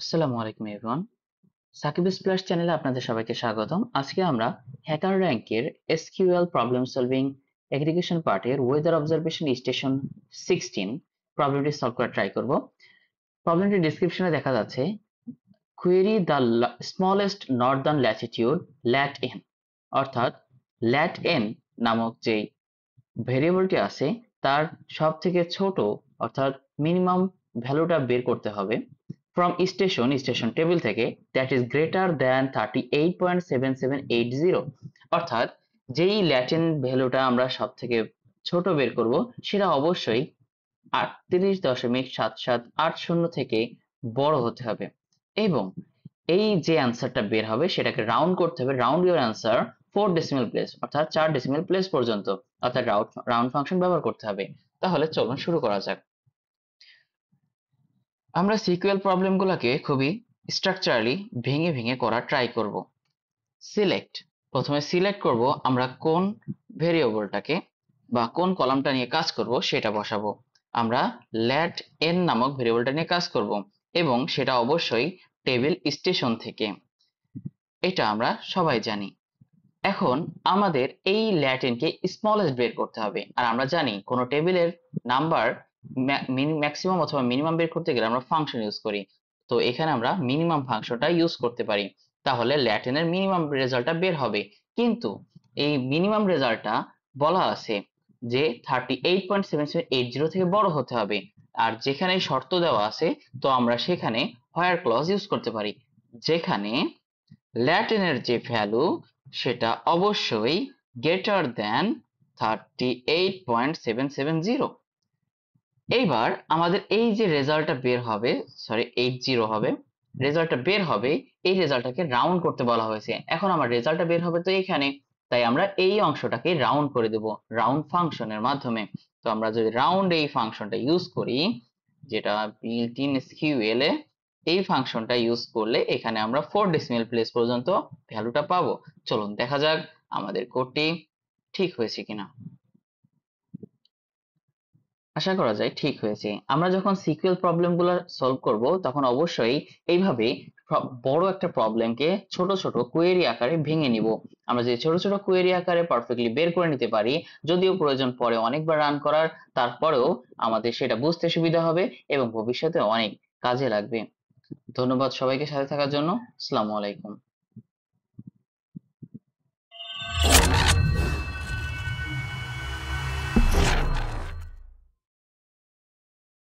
আসসালামু আলাইকুম everyone. Shakib splash চ্যানেলে আপনাদের সবাইকে স্বাগতম। আজকে আমরা হ্যাকার র্যাঙ্কের এসকিউএল প্রবলেম সলভিং এগ্রিগেশন পার্টের ওয়েদার অবজারভেশন স্টেশন 16 প্রবলেমটি সলভ করা ট্রাই করব। প্রবলেমটি ডেসক্রিপশনে দেখা যাচ্ছে query the smallest Northern Latitude ল্যাট N, অর্থাৎ ল্যাট এন নামক যে ভেরিয়েবলটি আছে তার সব থেকে ছোট অর্থাৎ মিনিমাম ভ্যালুটা বের করতে হবে ফ্রম স্টেশন টেবিল থেকে দ্যাট ইজ গ্রেটার দ্যান 38.7780, অর্থাৎ যেই ল্যাটিন ভ্যালুটা আমরা সব থেকে ছোট বের করব সেটা অবশ্যই 38.7780 থেকে বড় হতে হবে এবং এই যে অ্যান্সারটা বের হবে সেটাকে রাউন্ড করতে হবে, round your answer 4 decimal place অর্থাৎ 4 ডেসিমেল প্লেস পর্যন্ত, অর্থাৎ রাউন্ড ফাংশন ব্যবহার করতে হবে। তাহলে চলুন শুরু করা যাক। আমরা সিকিউএল প্রবলেমগুলোকে খুবই স্ট্রাকচারালি ভেঙে ভেঙে করা ট্রাই করব। প্রথমে সিলেক্ট করব আমরা কোন ভেরিয়েবলটাকে বা কোন কলামটা নিয়ে কাজ করব সেটা বসাবো। আমরা ল্যাট এন নামক ভেরিয়েবলটা নিয়ে কাজ করব এবং সেটা অবশ্যই টেবিল স্টেশন থেকে, এটা আমরা সবাই জানি। এখন আমাদের এই ল্যাটিনকে স্মলেস্ট বের করতে হবে, আর আমরা জানি কোন টেবিলের নাম্বার ম্যাক্সিমাম অথবা মিনিমাম বের করতে গেলে আমরা ফাংশন ইউজ করি, তো এখানে আমরা মিনিমাম ফাংশনটা ইউজ করতে পারি, তাহলে ল্যাটিনের মিনিমাম রেজাল্টটা বের হবে। কিন্তু এই মিনিমাম রেজাল্টটা বলা আছে যে 38.7780 থেকে বড় হতে হবে, আর যেখানে শর্ত দেওয়া আছে তো আমরা সেখানে হোয়ার ক্লজ ইউজ করতে পারি, যেখানে ল্যাটিনের যে ভ্যালু সেটা অবশ্যই গ্রেটার দ্যান 38.770। এইবার আমাদের এই যে রেজাল্টটা বের হবে, সরি 80 হবে, রেজাল্টটা বের হবে, এই রেজাল্টটাকে রাউন্ড করতে বলা হয়েছে। এখন আমার রেজাল্টটা বের হবে তো এখানে, তাই আমরা এই অংশটাকে রাউন্ড করে দেব রাউন্ড ফাংশনের মাধ্যমে। তো আমরা যদি রাউন্ড এই ফাংশনটা ইউজ করি, যেটা বিল্ট ইন এসকিউএল এ, এই ফাংশনটা ইউজ করলে এখানে আমরা 4 ডেসিমেল প্লেস পর্যন্ত ভ্যালুটা পাবো। চলুন দেখা যাক আমাদের কোডটি ঠিক হয়েছে কিনা। আশা করা যায় ঠিক হয়েছে। আমরা যখন সিকিউএল প্রবলেমগুলো সলভ করব তখন অবশ্যই এইভাবে বড় একটা প্রবলেমকে ছোট ছোট কোয়েরি আকারে ভেঙে নিব। আমরা যে ছোট ছোট কোয়েরি আকারে পারফেক্টলি বের করে নিতে পারি, যদিও প্রয়োজন পড়ে অনেকবার রান করার, তারপরেও আমাদের সেটা বুঝতে সুবিধা হবে এবং ভবিষ্যতে অনেক কাজে লাগবে। ধন্যবাদ সবাইকে সাথে থাকার জন্য। আসসালামু আলাইকুম।